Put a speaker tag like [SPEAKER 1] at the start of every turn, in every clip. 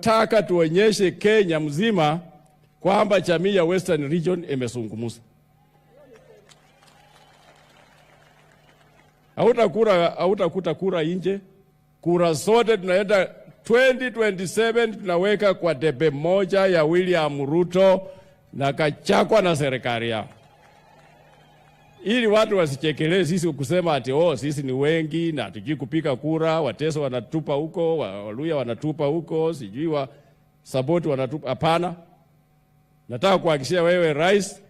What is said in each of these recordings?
[SPEAKER 1] tunataka tuonyeshe Kenya mzima kwamba jamii ya Western Region imesungumuza. Hautakuta kura nje. Kura zote tunaenda 2027 tunaweka kwa debe moja ya William Ruto na Kachakwa na serikali yao. Ili watu wasichekelee sisi kusema ati sisi ni wengi na hatujui kupiga kura, Wateso wanatupa huko, Waluya wanatupa huko, sijui wa support wanatupa. Hapana. Nataka kuhakikishia wewe rais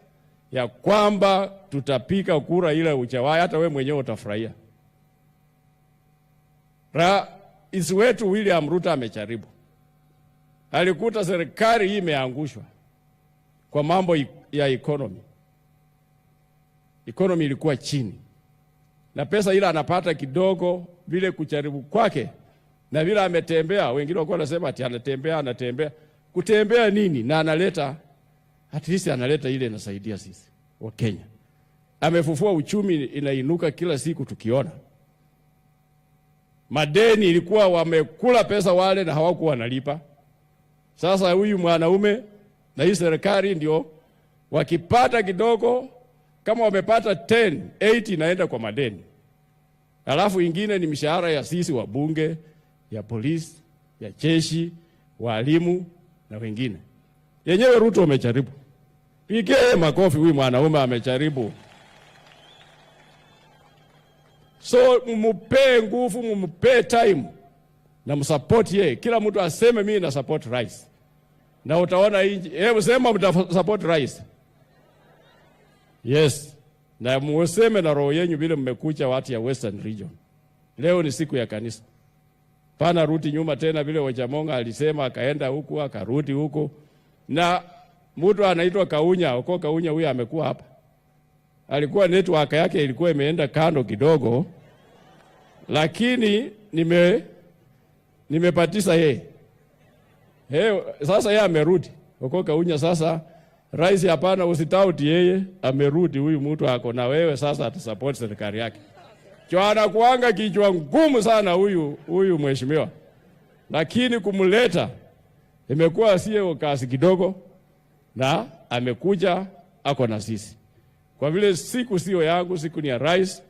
[SPEAKER 1] ya kwamba tutapiga kura ile uchawai, hata wewe mwenyewe utafurahia. Rais wetu William Ruto amejaribu. Alikuta serikali hii imeangushwa kwa mambo ya economy. Economy ilikuwa chini. Na pesa ile anapata kidogo vile kujaribu kwake. Na vile ametembea, wengine walikuwa wanasema ati anatembea. Kutembea nini? Na analeta, at least analeta ile inasaidia sisi wa Kenya. Amefufua uchumi inainuka kila siku tukiona. Madeni ilikuwa wamekula pesa wale na hawakuwa wanalipa. Sasa huyu mwanaume na hii serikali ndio wakipata kidogo, kama wamepata 8 inaenda kwa madeni. Alafu ingine ni mishahara ya sisi wabunge, ya polisi, ya jeshi, walimu na wengine. Yenyewe Ruto amejaribu. Pige makofi, huyu mwanaume amejaribu. So mumpe nguvu, mumpe time na msupport yeye. Kila mtu aseme mimi na support rais. Na utaona nje. Hebu sema mtasupport rais. Yes. Na muweseme na roho yenu vile mmekuja watu ya Western Region. Leo ni siku ya kanisa. Pana rudi nyuma tena vile Wajamonga alisema, akaenda huku akarudi huku. Na mtu anaitwa Kaunya, uko Kaunya huyu amekuwa hapa. Alikuwa network yake ilikuwa imeenda kando kidogo. Lakini nimepatisa yeye. Sasa yeye amerudi. Uko Kaunya sasa. Rais hapana usitauti yeye, amerudi huyu mtu ako na wewe sasa atasupport serikali yake. Chwana kuanga kichwa ngumu sana huyu mheshimiwa. Lakini kumleta imekuwa sio kazi kidogo na amekuja ako na sisi. Kwa vile siku sio yangu, siku ni ya rais.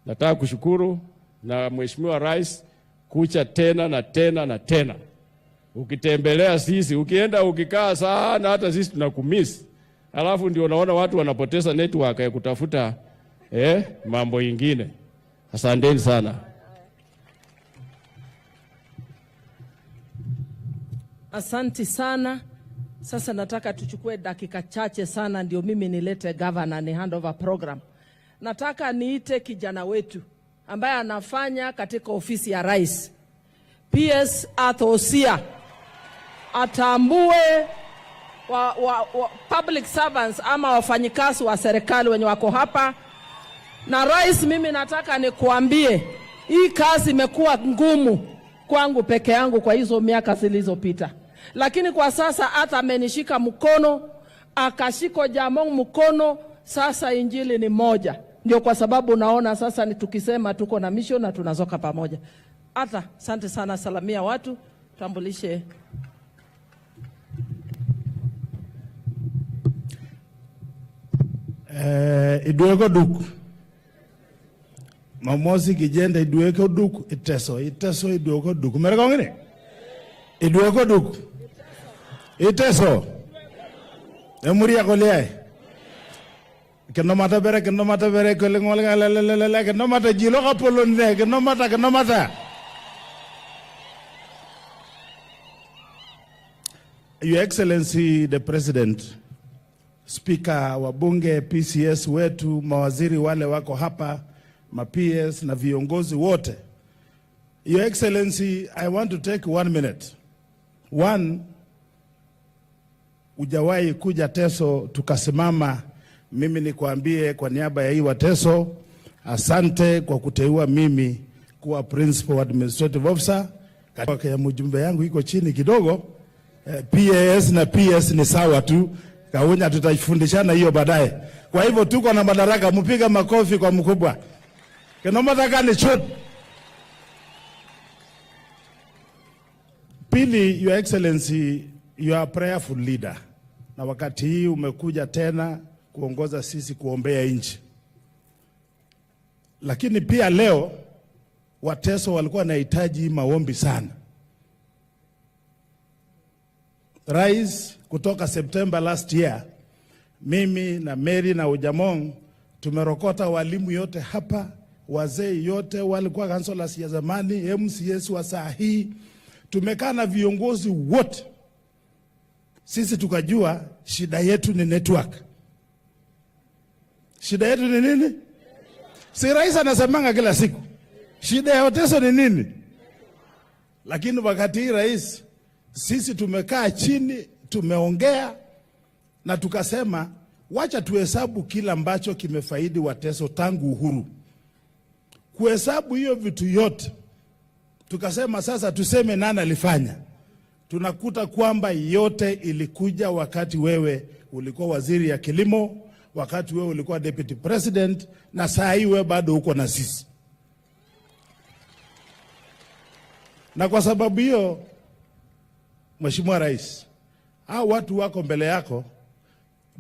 [SPEAKER 1] Nataka kushukuru na mheshimiwa rais kucha tena na tena na tena. Ukitembelea sisi, ukienda ukikaa sana hata sisi tunakumiss. Alafu ndio unaona watu wanapoteza network ya kutafuta mambo ingine. Asanteni sana.
[SPEAKER 2] Asante sana. Sasa nataka tuchukue dakika chache sana ndio mimi nilete governor ni handover program. Nataka niite kijana wetu ambaye anafanya katika ofisi ya rais. PS Athosia atambue public servants ama wafanyikazi wa serikali wenye wako hapa. Na rais, mimi nataka nikuambie hii kazi imekuwa ngumu kwangu peke yangu kwa hizo miaka zilizopita. Lakini kwa sasa hata amenishika mkono, akashiko Jamong mkono, sasa injili ni moja. Ndio kwa sababu naona sasa ni tukisema tuko na mission na tunazoka pamoja. Hata asante sana, salamia watu, tambulishe.
[SPEAKER 3] Idueko duku. Mamosi kijenda idueko duku. Iteso idueko duku. Mereka ngini? Idueko duku. Iteso. Emuria kolea. Keno mata bere kole ngolga keno mata jilo kapolo ne keno mata. Your Excellency the President, Speaker wa bunge, PCS wetu, mawaziri wale wako hapa, ma-PS na viongozi wote. Your Excellency, I want to take 1 minute. Ujawahi kuja Teso tukasimama, mimi nikuambie kwa niaba ya hii wa Teso, asante kwa kuteua mimi kuwa Principal Administrative Officer. Kwa ya mjumbe yangu iko chini kidogo. PAS na PS ni sawa tu. Kaunya tutafundishana hiyo baadaye. Kwa hivyo tuko na madaraka, mpiga makofi kwa mkubwa. Keno mataka ni chut. Pili, Your Excellency, you are a prayerful leader. Na wakati hii umekuja tena kuongoza sisi kuombea nchi. Lakini pia leo Wateso walikuwa wanahitaji maombi sana. Rais, kutoka September last year, mimi na Mary na Ujamong tumerokota walimu yote hapa, wazee yote walikuwa councillors ya zamani, MCS wa saa hii, tumekaa na viongozi wote. Sisi tukajua shida yetu ni network. Shida yetu ni nini? Si rais anasemanga kila siku shida ya Wateso ni nini? Lakini wakati hii rais, sisi tumekaa chini, tumeongea na tukasema wacha tuhesabu kila ambacho kimefaidi Wateso tangu uhuru. Kuhesabu hiyo vitu yote, tukasema sasa tuseme nani alifanya. Tunakuta kwamba yote ilikuja wakati wewe ulikuwa waziri ya kilimo, wakati wewe ulikuwa deputy president, na saa hii wewe bado uko na sisi. Na kwa sababu hiyo, Mheshimiwa Rais, hao watu wako mbele yako,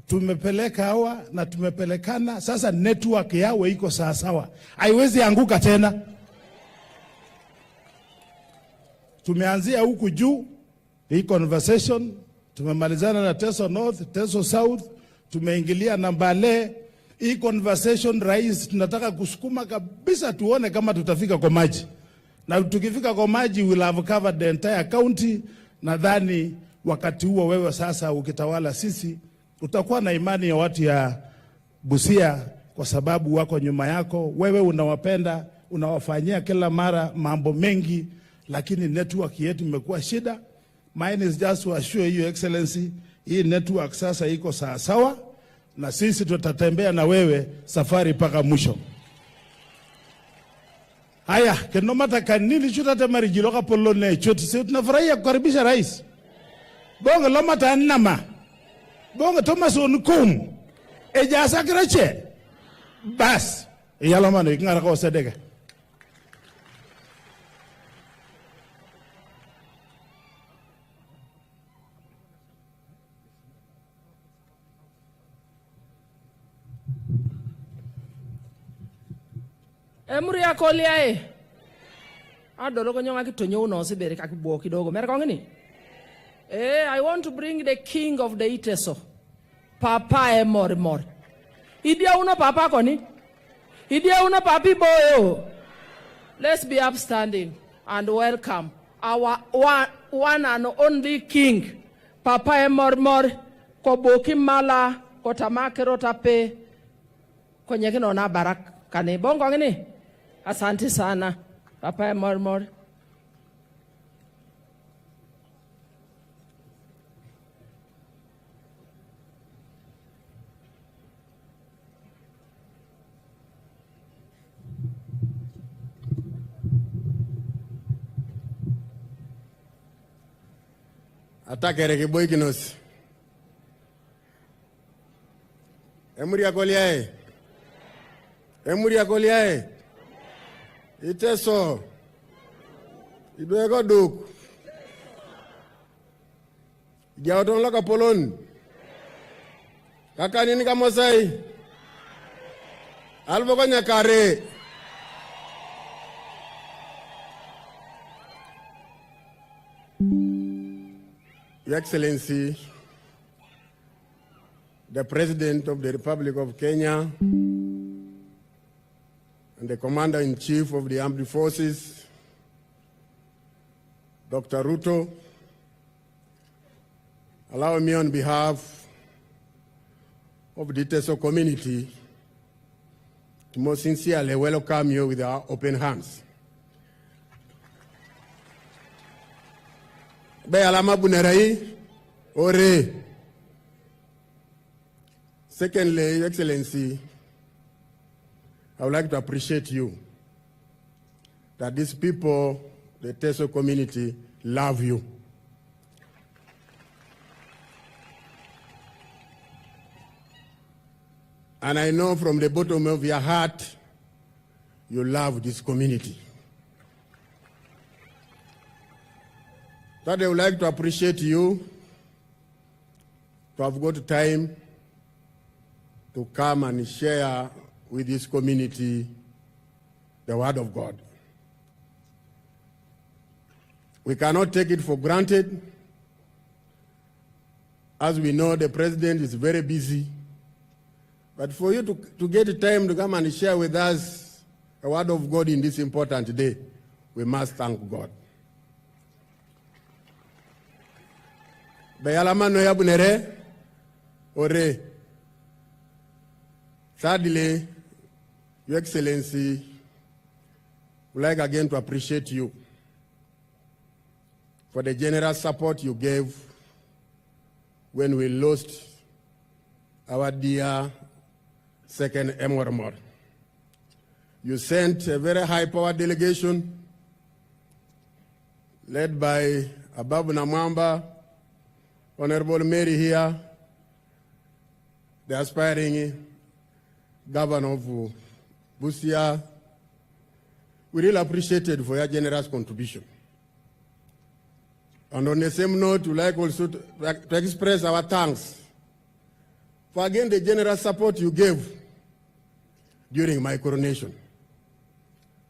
[SPEAKER 3] tumepeleka hawa na tumepelekana, sasa network yao iko sawa sawa, haiwezi anguka tena. Tumeanzia huku juu, hii conversation, tumemalizana na Teso North, Teso South, tumeingilia na Mbale. Hii conversation, rais, tunataka kusukuma kabisa tuone kama tutafika kwa maji. Na tukifika kwa maji, we'll have covered the entire county. Nadhani wakati huo wewe sasa ukitawala sisi, utakuwa na imani ya watu ya Busia kwa sababu wako nyuma yako. Wewe unawapenda, unawafanyia kila mara mambo mengi, lakini network yetu imekuwa shida. Mine is just to assure you, Excellency, hii network sasa iko sawa sawa, na sisi tutatembea na wewe safari paka mwisho. Haya, kenomata kanini chutate marijiloka polone choti. Sisi tunafurahia kukaribisha rais. Bongo lomata annama. Bongo Thomas Onkum. Ejasa kirache. Bas. Iyalomano ikingara kwa sedega.
[SPEAKER 2] Emuri ya koliae. Adolo nyonga kitonyo unosi bere kakibuo kidogo. Mera kongini? I want to bring the king of the Iteso. Papa Emor. Idia uno papa koni? Idia uno papi boyo. Let's be upstanding and welcome our one and only king. Papa Emor. Koboki mala. Kotamake rotape. Konyeke na barak. Kane bongo ngini? Asante sana. Papa Emor.
[SPEAKER 4] Atakere kiboy kinos. Emuri akoliae. Emuri akoliae. Iteso. Idwego duk. Jaoton laka polon. Kaka nini kamosai. Albogo nyakare. Your Excellency, the President of the Republic of Kenya and the Commander-in-Chief of the Armed Forces, Dr. Ruto, allow me on behalf of the Teso community to most sincerely welcome you with our open hands. Be alama bunerai ore. Secondly, Your Excellency, I would like to appreciate you that these people, the Teso community, love you. And I know from the bottom of your heart, you love this community. That I would like to appreciate you to have got time to come and share with this community the word of God. We cannot take it for granted. As we know, the president is very busy. But for you to get time to come and share with us the word of God in this important day, we must thank God. Bayalamano yabunere ore. Thirdly, Your Excellency, would like again to appreciate you for the generous support you gave when we lost our dear second Emormor. You sent a very high-powered delegation led by Ababu Namwamba, Honorable Mary here, the aspiring Governor of Busia. We really appreciated for your generous contribution. And on the same note, we'd like also to express our thanks for again the generous support you gave during my coronation,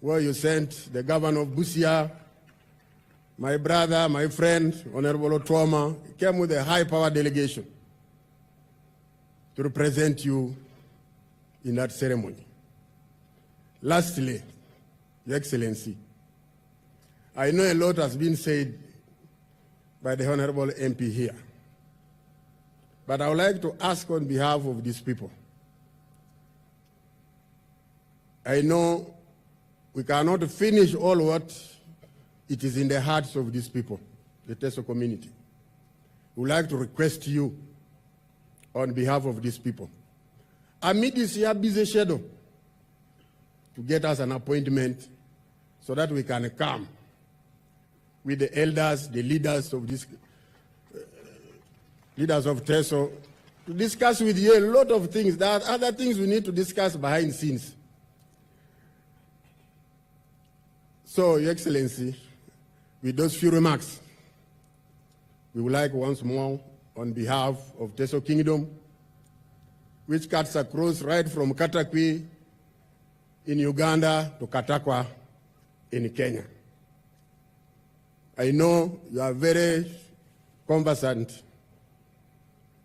[SPEAKER 4] where you sent the Governor of Busia, my brother, my friend, Honorable Otuoma, came with a high-powered delegation to represent you in that ceremony. Lastly, Your Excellency, I know a lot has been said by the Honorable MP here, but I would like to ask on behalf of these people. I know we cannot finish all what it is in the hearts of these people, the Teso community. We would like to request you on behalf of these people, amid this year busy schedule, to get us an appointment so that we can come with the elders, the leaders of this, leaders of Teso, to discuss with you a lot of things. There are other things we need to discuss behind the scenes. So, Your Excellency, with those few remarks, we would like once more, on behalf of Teso Kingdom, which cuts across right from Katakwi in Uganda to Katakwa in Kenya. I know you are very conversant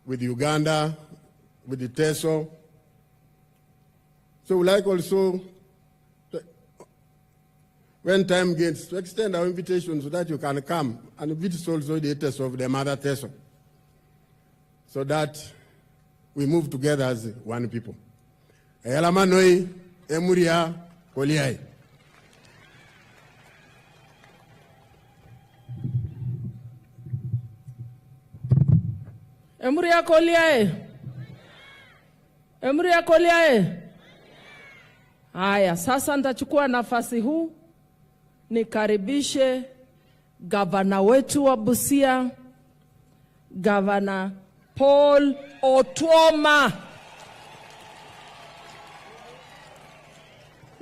[SPEAKER 4] with Uganda, with the Teso. So we like also, when time gets, to extend our invitation so that you can come and visit also the Teso of the mother Teso, so that we move together as one people. Ayalamanoi emuria koliai.
[SPEAKER 2] Emuria koliae. Emuria koliae. Haya, sasa nitachukua nafasi huu nikaribishe gavana wetu wa Busia, Gavana Paul Otuoma.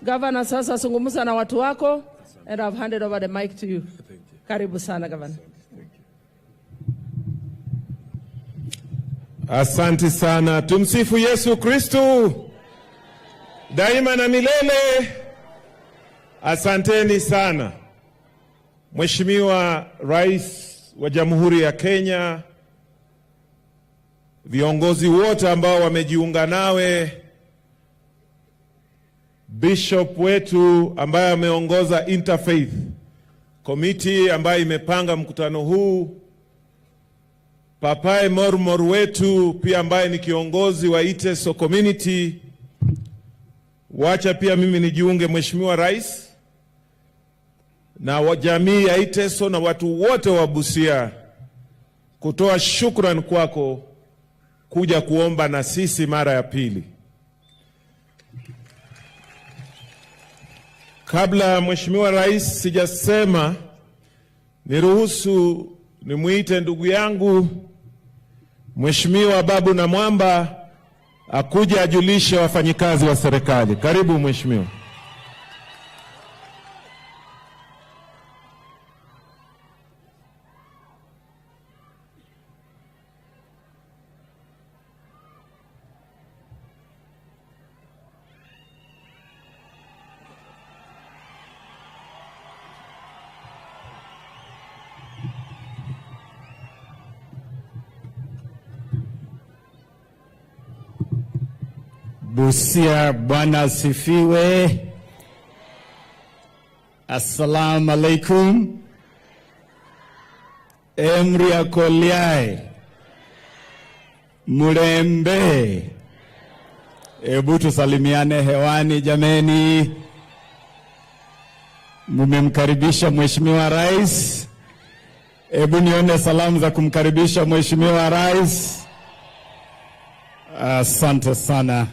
[SPEAKER 2] Gavana, sasa zungumza na watu wako, and I've handed over the mic to you. Karibu sana Gavana.
[SPEAKER 5] Asante sana. Tumsifu Yesu Kristu daima na milele. Asanteni sana. Mheshimiwa Rais wa Jamhuri ya Kenya, viongozi wote ambao wamejiunga nawe, Bishop wetu ambaye ameongoza Interfaith Committee ambaye imepanga mkutano huu, Papaye Mormor wetu pia ambaye ni kiongozi wa Teso Community. Wacha pia mimi nijiunge Mheshimiwa Rais na jamii ya Teso na watu wote wa Busia kutoa shukrani kwako kuja kuomba na sisi mara ya pili. Kabla Mheshimiwa Rais sijasema, niruhusu nimuite ndugu yangu Mheshimiwa Babu Namwamba akuje ajulishe wafanyikazi wa serikali. Karibu Mheshimiwa.
[SPEAKER 6] Busia, Bwana asifiwe. Assalamu alaikum. Emri akoliae. Murembe. Ebu tusalimiane hewani jameni. Mumemkaribisha Mheshimiwa Rais. Ebu nione salamu za kumkaribisha Mheshimiwa Rais. Asante sana.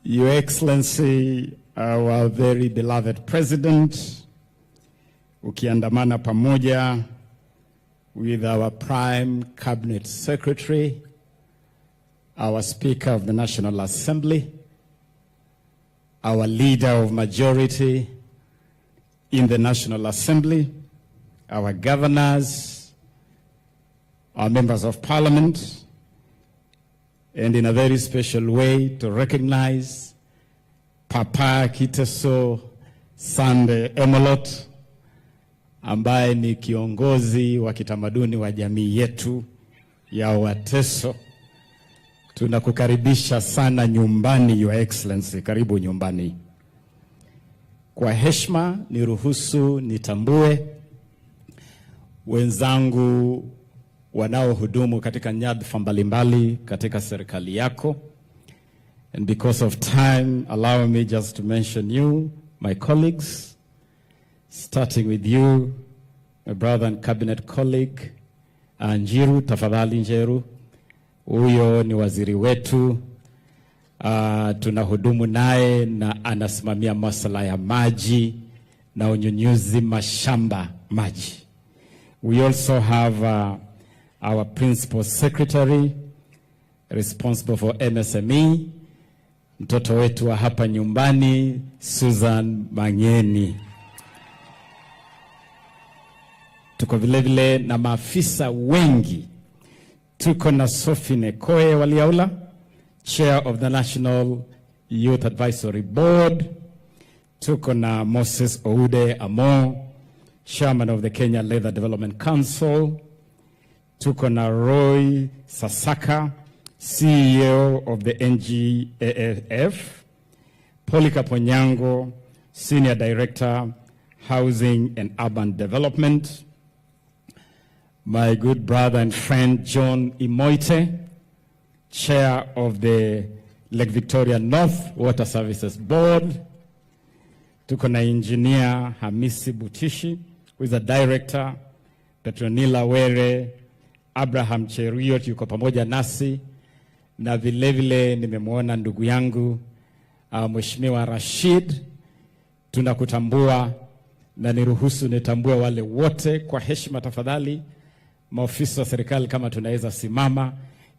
[SPEAKER 6] Your Excellency, our very beloved President, ukiandamana pamoja with our Prime Cabinet Secretary, our Speaker of the National Assembly, our Leader of Majority in the National Assembly, our governors, our members of Parliament, and in a very special way to recognize Papa Kiteso Sande Emolot, ambaye ni kiongozi wa kitamaduni wa jamii yetu ya Wateso. Tunakukaribisha sana nyumbani, Your Excellency. Karibu nyumbani. Kwa heshima niruhusu nitambue wenzangu wanaohudumu katika nyadhifa mbalimbali katika serikali yako. And because of time, allow me just to mention you, my colleagues, starting with you, my brother and cabinet colleague, Njiru, tafadhali Njiru. Huyo ni waziri wetu. Tunahudumu naye na anasimamia masuala ya maji na unyunyuzi mashamba maji. We also have our principal secretary responsible for MSME, mtoto wetu wa hapa nyumbani, Susan Mangeni. Tuko vile vile na maafisa wengi. Tuko na Sophie Nekoe Waliaula, Chair of the National Youth Advisory Board. Tuko na Moses Oude Amo, Chairman of the Kenya Leather Development Council. Tuko na Roy Sasaka, CEO of the NGAF. Polika Ponyango, Senior Director, Housing and Urban Development. My good brother and friend John Imoite, Chair of the Lake Victoria North Water Services Board. Tuko na Engineer Hamisi Butishi, who is a Director. Petronila Were, Abraham Cheruiyot yuko pamoja nasi, na vile vile nimemwona ndugu yangu Mheshimiwa Rashid. Tunakutambua na niruhusu nitambue wale wote kwa heshima tafadhali. Maofisa wa serikali kama tunaweza simama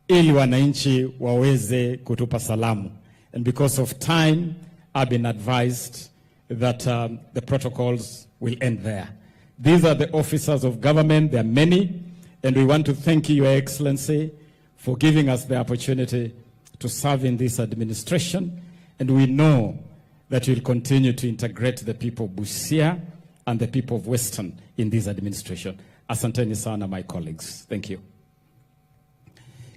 [SPEAKER 6] ili wananchi waweze kutupa salamu. And because of time, I've been advised that the protocols will end there. These are the officers of government. There are many. And we want to thank you, Your Excellency, for giving us the opportunity to serve in this administration. And we know that you'll continue to integrate the people of Busia and the people of Western in this administration. Asanteni sana, my colleagues. Thank you.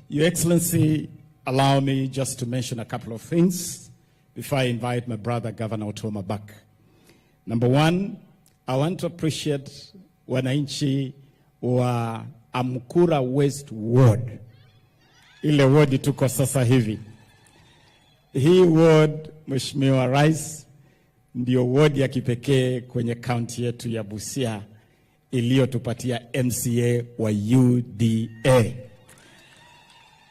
[SPEAKER 6] Your Excellency, allow me just to mention a couple of things before I invite my brother, Governor Otoma, back. Number one, I want to appreciate wananchi wa Amkura West Ward. Ile ward tuko sasa hivi. Hii ward, Mheshimiwa Rais, ndio ward ya kipekee kwenye county yetu ya Busia iliyotupatia MCA wa UDA.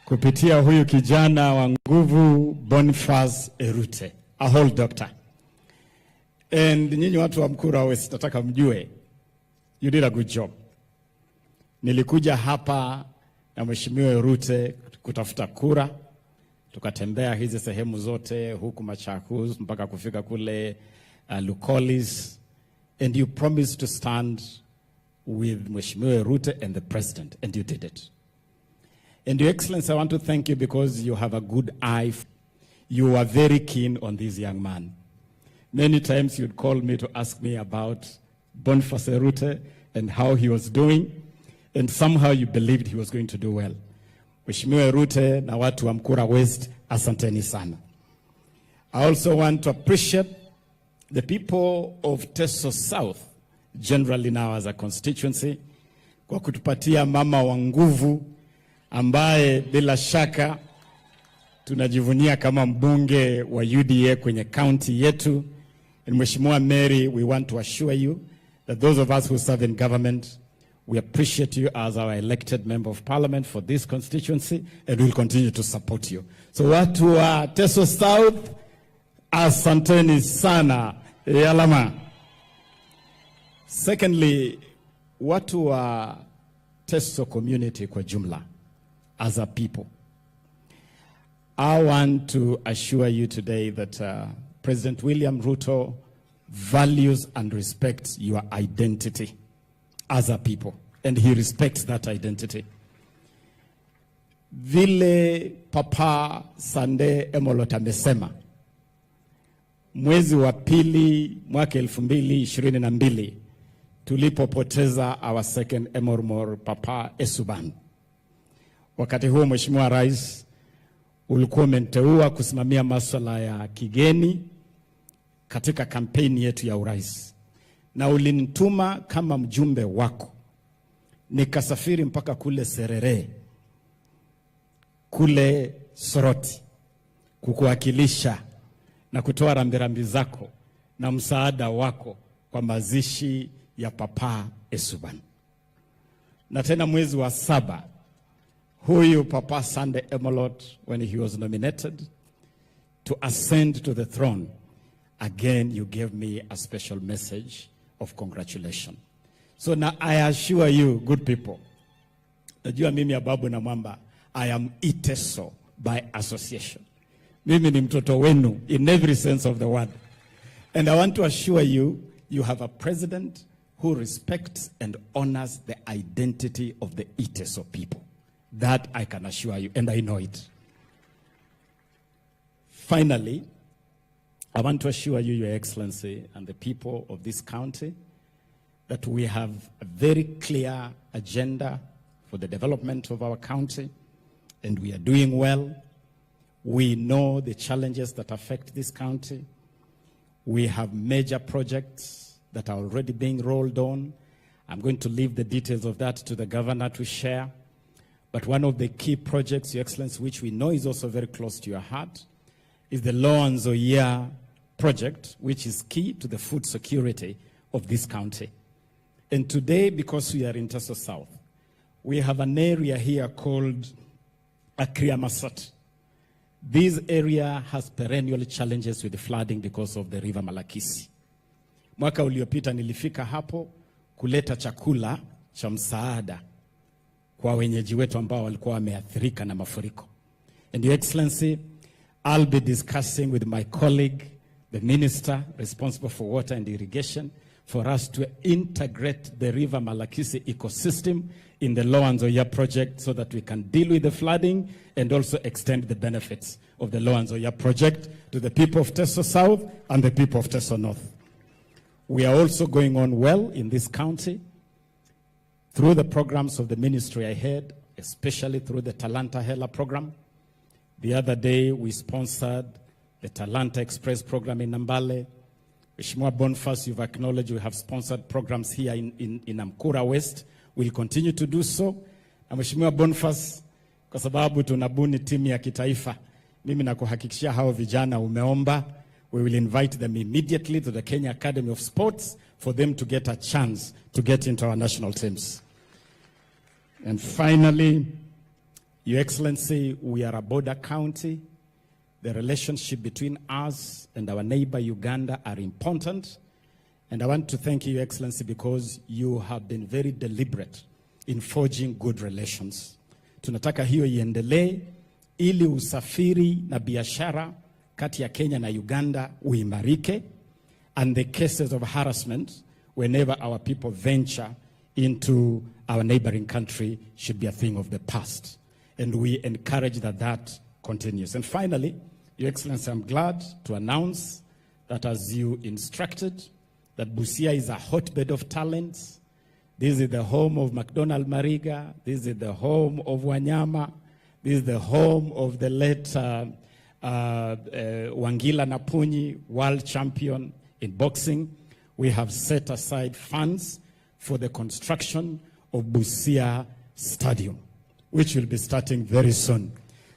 [SPEAKER 6] Kupitia huyu kijana wa nguvu Boniface Erute, a whole doctor. And nyinyi watu wa Mkura West, nataka mjue, you did a good job. Nilikuja hapa na Mheshimiwa Erute kutafuta kura. Tukatembea hizi sehemu zote huku Machakos mpaka kufika kule Lukolis. And you promised to stand with Mheshimiwa Erute and the President, and you did it. And Your Excellency, I want to thank you because you have a good eye. You are very keen on this young man. Many times you'd call me to ask me about Boniface Erute and how he was doing, and somehow you believed he was going to do well. Mheshimiwa Ruto na watu wa Mkura West, asanteni sana. I also want to appreciate the people of Teso South, generally now as a constituency, kwa kutupatia mama wa nguvu ambaye bila shaka tunajivunia kama mbunge wa UDA kwenye county yetu. And Mheshimiwa Mary, we want to assure you that those of us who serve in government, we appreciate you as our elected member of parliament for this constituency, and we'll continue to support you. So watu wa Teso South, asanteni sana. Yalama. Secondly, watu wa Teso community kwa jumla, as a people, I want to assure you today that President William Ruto values and respects your identity as a people, and he respects that identity. Vile Papa Sande Emolot amesema, mwezi wa pili mwaka 2022 tulipopoteza our second Emormor Papa Esuban. Wakati huo Mheshimiwa Rais ulikuwa umeniteua kusimamia masuala ya kigeni katika kampeni yetu ya urais, na ulinituma kama mjumbe wako. Nikasafiri mpaka kule Serere, kule Soroti, kukuwakilisha na kutoa rambirambi zako na msaada wako kwa mazishi ya Papa Esuban. Na tena mwezi wa 7, huyu Papa Sande Emolot, when he was nominated to ascend to the throne, again you gave me a special message of congratulations. So now I assure you, good people, najua mimi Ababu na Mwamba, I am Iteso by association. Mimi ni mtoto wenu in every sense of the word. And I want to assure you, you have a president who respects and honors the identity of the Iteso people. That I can assure you, and I know it. Finally, I want to assure you, Your Excellency, and the people of this county, that we have a very clear agenda for the development of our county, and we are doing well. We know the challenges that affect this county. We have major projects that are already being rolled on. I'm going to leave the details of that to the governor to share. But one of the key projects, Your Excellency, which we know is also very close to your heart, is the Law and Zoya project, which is key to the food security of this county. And today, because we are in Teso South, we have an area here called Akriamasat. This area has perennial challenges with the flooding because of the river Malakisi. Mwaka uliopita nilifika hapo kuleta chakula cha msaada kwa wenyeji wetu ambao walikuwa wameathirika na mafuriko. And Your Excellency, I'll be discussing with my colleague, the minister responsible for water and irrigation, for us to integrate the river Malakisi ecosystem in the Law and Zoya project so that we can deal with the flooding and also extend the benefits of the Law and Zoya project to the people of Teso South and the people of Teso North. We are also going on well in this county through the programs of the ministry I had, especially through the Talanta Hela program. The other day we sponsored the Talanta Express program in Nambale. Mheshimiwa Boniface, you've acknowledged we have sponsored programs here in Mkura West. We'll continue to do so. Na Mheshimiwa Boniface, kwa sababu tunabuni timu ya kitaifa, mimi nakuhakikishia hao vijana umeomba, we will invite them immediately to the Kenya Academy of Sports for them to get a chance to get into our national teams. And finally, Your Excellency, we are a border county. The relationship between us and our neighbor Uganda are important. And I want to thank you, Your Excellency, because you have been very deliberate in forging good relations. Tunataka hiyo iendelee ili usafiri na biashara kati ya Kenya na Uganda uimarike, and the cases of harassment whenever our people venture into our neighboring country should be a thing of the past. And we encourage that continues. And finally, Your Excellency, I'm glad to announce that as you instructed, that Busia is a hotbed of talents. This is the home of McDonald Mariga. This is the home of Wanyama. This is the home of the late Wangila Napunyi, world champion in boxing. We have set aside funds for the construction of Busia Stadium, which will be starting very soon.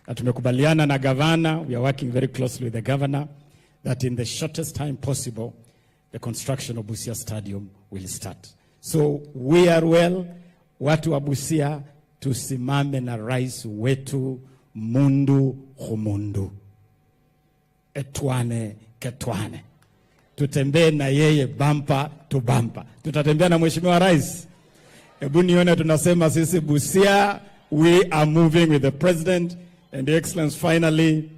[SPEAKER 6] Tumekubaliana na governor, we are working very closely with the governor, that in the shortest time possible, the construction of Busia Stadium will start. So we are well, watu wa Busia, tusimame na rais wetu mundu humundu. Etwane ketwane. Tutembee na yeye bampa to bampa. Tutatembea na mheshimiwa rais. Hebu nione tunasema sisi Busia, we are moving with the president and the excellence. Finally,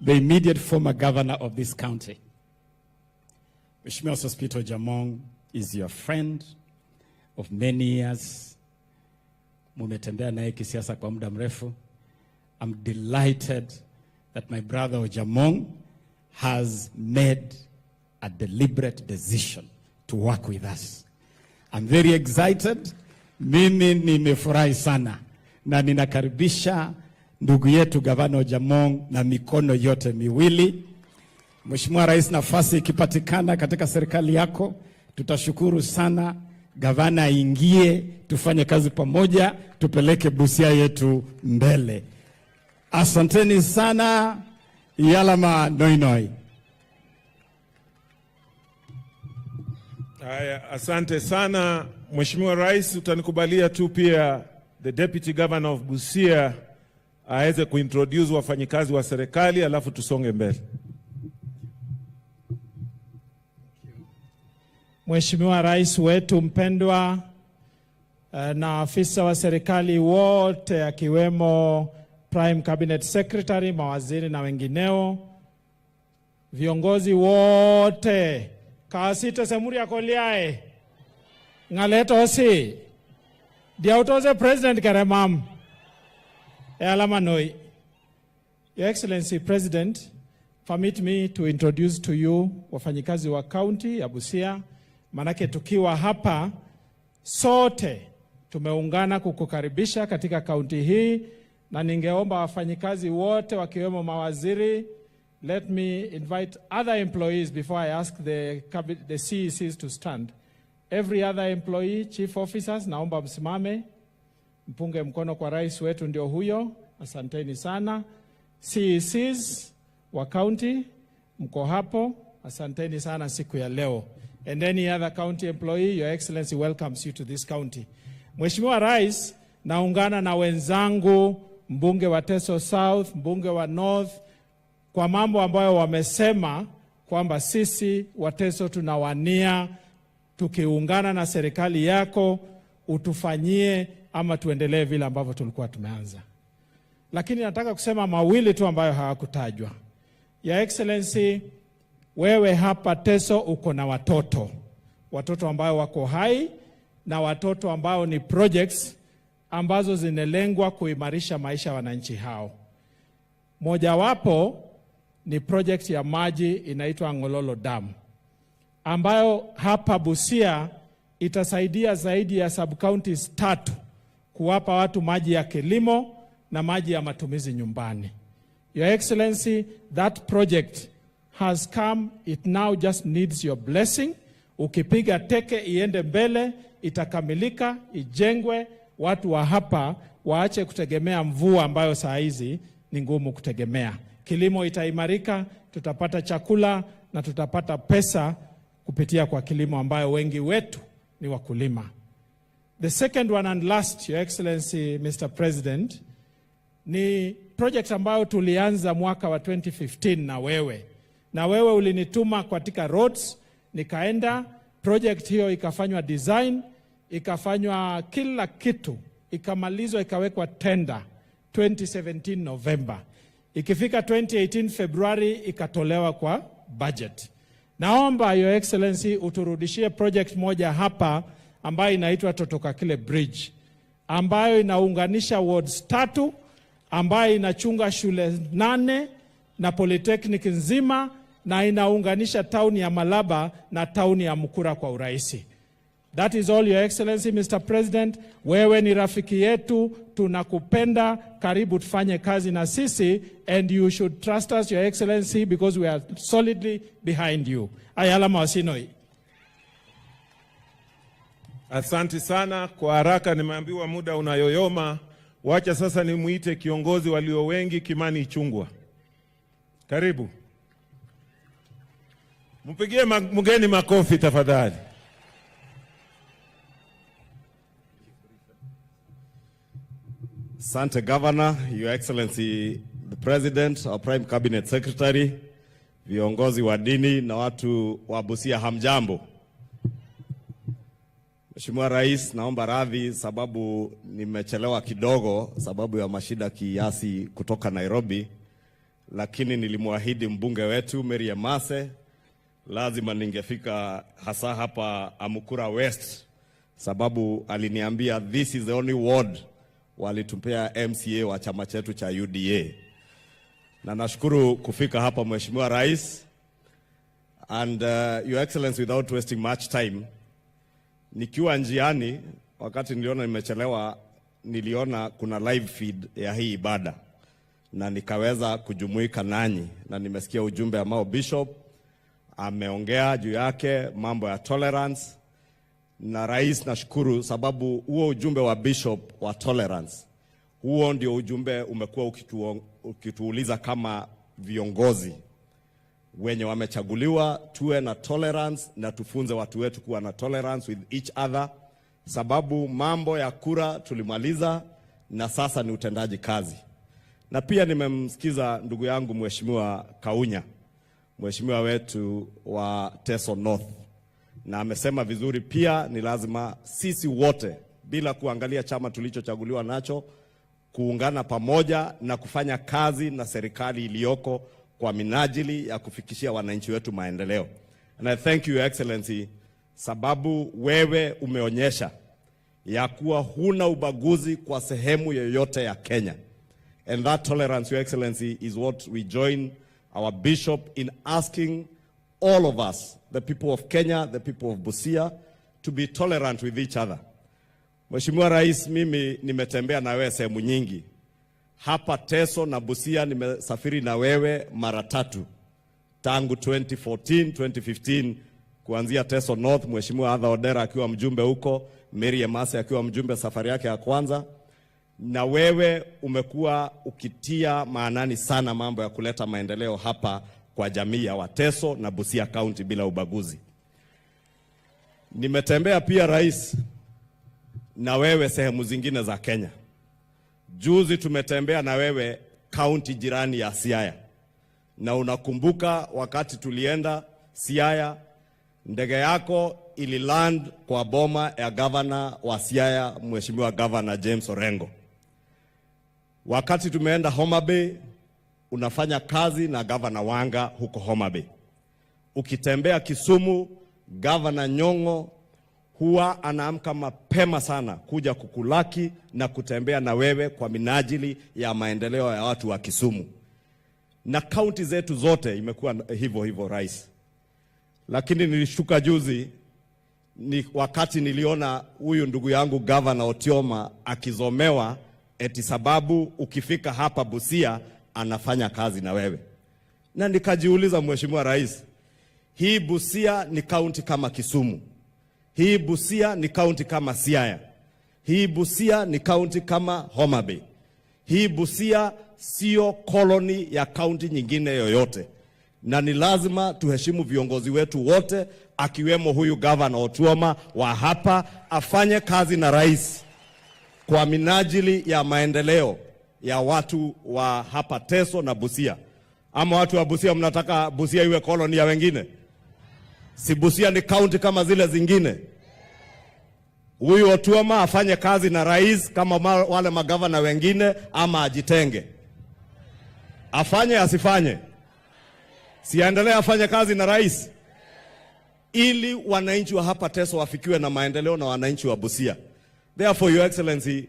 [SPEAKER 6] the immediate former governor of this county, Mheshimiwa Sospito Jamong, is your friend of many years. Mumetembea naye kisiasa kwa muda mrefu. I'm delighted that my brother Ojamong has made a deliberate decision to work with us. I'm very excited. Mimi nimefurahi sana na ninakaribisha ndugu yetu Gavana Ojamong na mikono yote miwili. Mheshimiwa Rais, nafasi ikipatikana katika serikali yako, tutashukuru sana. Gavana aingie, tufanye kazi pamoja, tupeleke Busia yetu mbele. Asanteni sana. Yalama noinoi.
[SPEAKER 5] Haya, asante sana Mheshimiwa Rais, utanikubalia tu pia the Deputy Governor of Busia aweze kuintroduce wafanyikazi wa serikali alafu tusonge mbele.
[SPEAKER 7] Mheshimiwa Rais wetu mpendwa, na afisa wa serikali wote akiwemo Prime Cabinet Secretary, mawaziri na wengineo, viongozi wote, kaasite semuri ya koliae, ngaleto osi, diautoze President Karemam, alama noi. Your Excellency President, permit me to introduce to you wafanyikazi wa county ya Busia. Manake tukiwa hapa sote tumeungana kukukaribisha katika kaunti hii, na ningeomba wafanyikazi wote wakiwemo mawaziri. Let me invite other employees before I ask the CECs to stand. Every other employee, chief officers, naomba msimame, mpunge mkono kwa rais wetu, ndio huyo. Asanteni sana. CECs wa county, mko hapo, asanteni sana siku ya leo. And any other county employee, Your Excellency welcomes you to this county. Mheshimiwa Rais, naungana na wenzangu, mbunge wa Teso South, mbunge wa North, kwa mambo ambayo wamesema kwamba sisi wa Teso tunawania tukiungana na serikali yako utufanyie ama tuendelee vile ambavyo tulikuwa tumeanza. Lakini nataka kusema mawili tu ambayo hawakutajwa. Your Excellency, wewe hapa Teso uko na watoto ambao wako hai na watoto ambao ni projects ambazo zinelengwa kuimarisha maisha ya wananchi hao. Mojawapo ni project ya maji inaitwa Ngololo Dam, ambayo hapa Busia itasaidia zaidi ya sub-counties 3 kuwapa watu maji ya kilimo na maji ya matumizi nyumbani. Your Excellency, that project has come, it now just needs your blessing. Ukipiga teke iende mbele, itakamilika, ijengwe, watu wa hapa waache kutegemea mvua ambayo saa hizi ni ngumu kutegemea. Kilimo itaimarika, tutapata chakula na tutapata pesa kupitia kwa kilimo ambayo wengi wetu ni wakulima. The second one and last, Your Excellency, Mr. President, ni project ambayo tulianza mwaka wa 2015 na wewe ulinituma katika roads, nikaenda, project hiyo ikafanywa design, ikafanywa kila kitu, ikamalizwa, ikawekwa tender 2017 November. Ikifika 2018 February ikatolewa kwa budget. Naomba Your Excellency uturudishie project moja hapa ambayo inaitwa Totoka Kile Bridge, ambayo inaunganisha wards 3, ambayo inachunga shule 8 na polytechnic nzima, na inaunganisha town ya Malaba na town ya Mukura kwa urahisi. That is all, Your Excellency, Mr. President. Wewe ni rafiki yetu, tunakupenda, karibu tufanye kazi na sisi, and you should trust us, Your Excellency, because we are solidly behind you. Ayala Mawasinoi.
[SPEAKER 5] Asante sana. Kwa haraka nimeambiwa muda unayoyoma. Wacha sasa nimuite kiongozi walio wengi, Kimani Ichung'wah. Karibu. Mpigie mgeni makofi tafadhali.
[SPEAKER 8] Asante Governor, Your Excellency the President, our Prime Cabinet Secretary, viongozi wa dini na watu wa Busia, hamjambo. Mheshimiwa Rais, naomba radhi sababu nimechelewa kidogo sababu ya mashida kiasi kutoka Nairobi, lakini nilimwahidi mbunge wetu Mary Emase lazima ningefika hasa hapa Amukura West, sababu aliniambia this is the only ward walitupea MCA wa chama chetu cha UDA. Na nashukuru kufika hapa Mheshimiwa Rais. And Your Excellency, without wasting much time, nikiwa njiani wakati niliona nimechelewa, niliona kuna live feed ya hii ibada na nikaweza kujumuika nanyi, na nimesikia ujumbe ambao Bishop ameongea juu yake, mambo ya tolerance. Na Rais, nashukuru sababu huo ujumbe wa Bishop wa tolerance, huo ndio ujumbe umekuwa ukituuliza kama viongozi wenye wamechaguliwa, tuwe na tolerance na tufunze watu wetu kuwa na tolerance with each other, sababu mambo ya kura tulimaliza na sasa ni utendaji kazi. Na pia nimemsikiza ndugu yangu Mheshimiwa Kaunya, mheshimiwa wetu wa Teso North, na amesema vizuri pia ni lazima sisi wote bila kuangalia chama tulichochaguliwa nacho kuungana pamoja na kufanya kazi na serikali iliyoko kwa minajili ya kufikishia wananchi wetu maendeleo. And I thank you, Your Excellency, sababu wewe umeonyesha ya kuwa huna ubaguzi kwa sehemu yoyote ya Kenya. And that tolerance, Your Excellency, is what we join our Bishop in asking all of us, the people of Kenya, the people of Busia, to be tolerant with each other. Mheshimiwa Rais, mimi nimetembea na wewe sehemu nyingi. Hapa Teso na Busia nimesafiri na wewe mara 3. Tangu 2014, 2015, kuanzia Teso North, Mheshimiwa Adha Odera akiwa mjumbe huko, Mary Emase akiwa mjumbe safari yake ya kwanza. Na wewe umekuwa ukitia maanani sana mambo ya kuleta maendeleo hapa kwa jamii ya Wateso na Busia County bila ubaguzi. Nimetembea pia Rais na wewe sehemu zingine za Kenya. Juzi tumetembea na wewe county jirani ya Siaya. Na unakumbuka wakati tulienda Siaya, ndege yako ililand kwa boma ya governor wa Siaya, Mheshimiwa Governor James Orengo. Wakati tumeenda Homa Bay, unafanya kazi na Governor Wanga huko Homa Bay. Ukitembea Kisumu, Governor Nyong'o huwa anaamka mapema sana kuja kukulaki na kutembea na wewe kwa minajili ya maendeleo ya watu wa Kisumu. Na kaunti zetu zote imekuwa hivyo hivyo Rais. Lakini nilishuka juzi ni wakati niliona huyu ndugu yangu Governor Otioma akizomewa eti sababu ukifika hapa Busia anafanya kazi na wewe. Na nikajiuliza Mheshimiwa Rais, hii Busia ni kaunti kama Kisumu. Hii Busia ni kaunti kama Siaya. Hii Busia ni kaunti kama Homa Bay. Hii Busia sio koloni ya kaunti nyingine yoyote. Na ni lazima tuheshimu viongozi wetu wote, akiwemo huyu Governor Otuoma wa hapa, afanye kazi na Rais kwa minajili ya maendeleo ya watu wa hapa Teso na Busia. Ama watu wa Busia mnataka Busia iwe koloni ya wengine? Si Busia ni kaunti kama zile zingine. Huyu Otuoma afanye kazi na Rais kama wale magavana wengine, ama ajitenge? Afanye asifanye? Siendelee afanye kazi na Rais ili wananchi wa hapa Teso wafikiwe na maendeleo na wananchi wa Busia. Therefore, Your Excellency,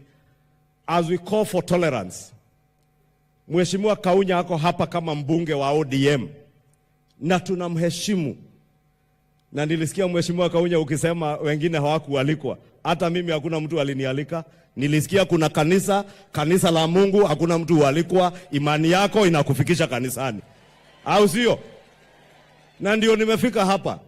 [SPEAKER 8] as we call for tolerance, Mheshimiwa Kaunya ako hapa kama mbunge wa ODM na tunamheshimu. Na nilisikia Mheshimiwa Kaunya ukisema wengine hawakualikwa. Hata mimi hakuna mtu alinialika. Nilisikia kuna kanisa la Mungu, hakuna mtu hualikwa. Imani yako inakufikisha kanisani, au sio? Na ndio nimefika hapa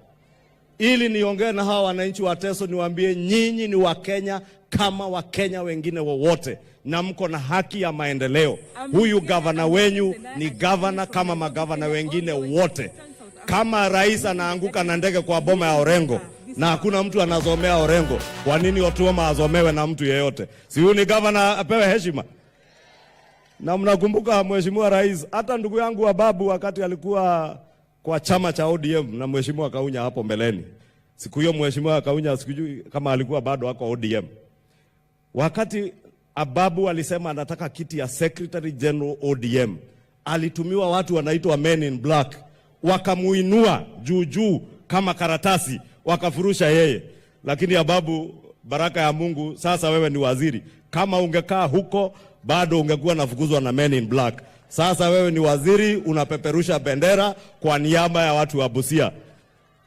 [SPEAKER 8] ili niongee na hawa wananchi wa Teso, niwaambie nyinyi ni Wakenya kama Wakenya wengine wowote, na mko na haki ya maendeleo. Huyu gavana wenyu ni gavana kama magavana wengine wote. Kama rais anaanguka na ndege kwa boma ya Orengo na hakuna mtu anazomea Orengo, kwa nini Otuoma azomewe na mtu yeyote? Si huyu ni gavana, apewe heshima. Na mnakumbuka Mheshimiwa Rais, hata ndugu yangu wa babu wakati alikuwa kwa chama cha ODM na Mheshimiwa Kaunya hapo mbeleni. Siku hiyo Mheshimiwa Kaunya sikujui kama alikuwa bado hako ODM. Wakati Ababu alisema anataka kiti ya Secretary General ODM, alitumiwa watu wanaitwa Men in Black, wakamuinua juu kama karatasi, wakafurusha yeye. Lakini Ababu, baraka ya Mungu, sasa wewe ni waziri. Kama ungekaa huko bado ungekuwa nafukuzwa na Men in Black. Sasa wewe ni waziri, unapeperusha bendera kwa niaba ya watu wa Busia.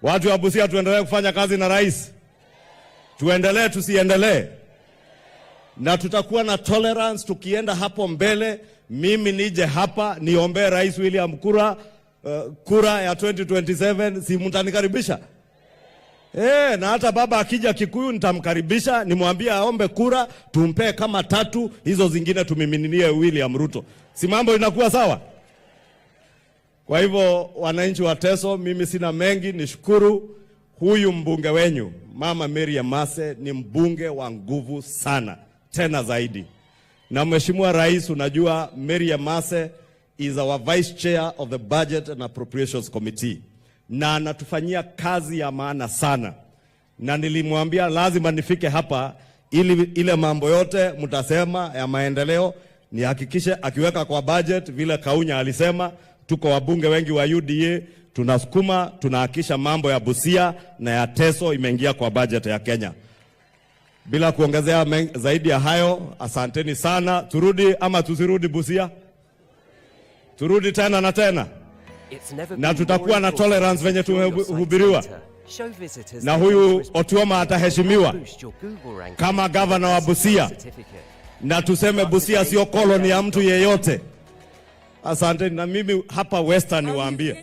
[SPEAKER 8] Watu wa Busia, tuendelee kufanya kazi na rais. Tuendelee tusiendelee. Na tutakuwa na tolerance tukienda hapo mbele. Mimi nije hapa niombe Rais William kura ya 2027, si mtanikaribisha? Na hata baba akija Kikuyu nitamkaribisha, nimwambie aombe kura, tumpe kama 3, hizo zingine tumimininie William Ruto. Si mambo inakuwa sawa? Kwa hivyo wananchi wa Teso, mimi sina mengi, nishukuru. Huyu mbunge wenyu Mama Mary Emase ni mbunge wa nguvu sana, tena zaidi. Na Mheshimiwa Rais, unajua Mary Emase is our Vice Chair of the Budget and Appropriations Committee, na anatufanyia kazi ya maana sana. Na nilimwambia lazima nifike hapa ili ile mambo yote mtasema ya maendeleo nihakikishe akiweka kwa budget vile Kaunya alisema. Tuko wabunge wengi wa UDA, tunasukuma, tunahakisha mambo ya Busia na ya Teso imeingia kwa budget ya Kenya. Bila kuongezea zaidi ya hayo, asanteni sana. Turudi ama tusirudi Busia? Turudi tena na tena. Na tutakuwa na tolerance venye tumehubiriwa. Na huyu Otuoma ataheshimiwa kama gavana wa Busia. Na tuseme Busia sio koloni ya mtu yeyote. Asante. Na mimi hapa Western niwaambie,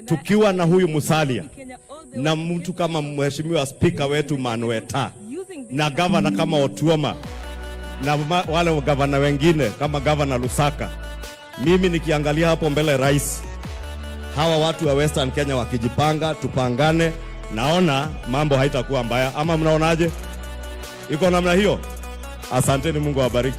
[SPEAKER 8] tukiwa na huyu Musalia na mtu kama Mheshimiwa Speaker wetu Manueta na gavana kama Otuoma na wale gavana wengine kama gavana Lusaka, mimi nikiangalia hapo mbele rais, hawa watu wa Western Kenya wakijipanga, tupangane, naona mambo haitakuwa mbaya. Ama mnaonaje? Iko namna hiyo? Asanteni, Mungu awabariki.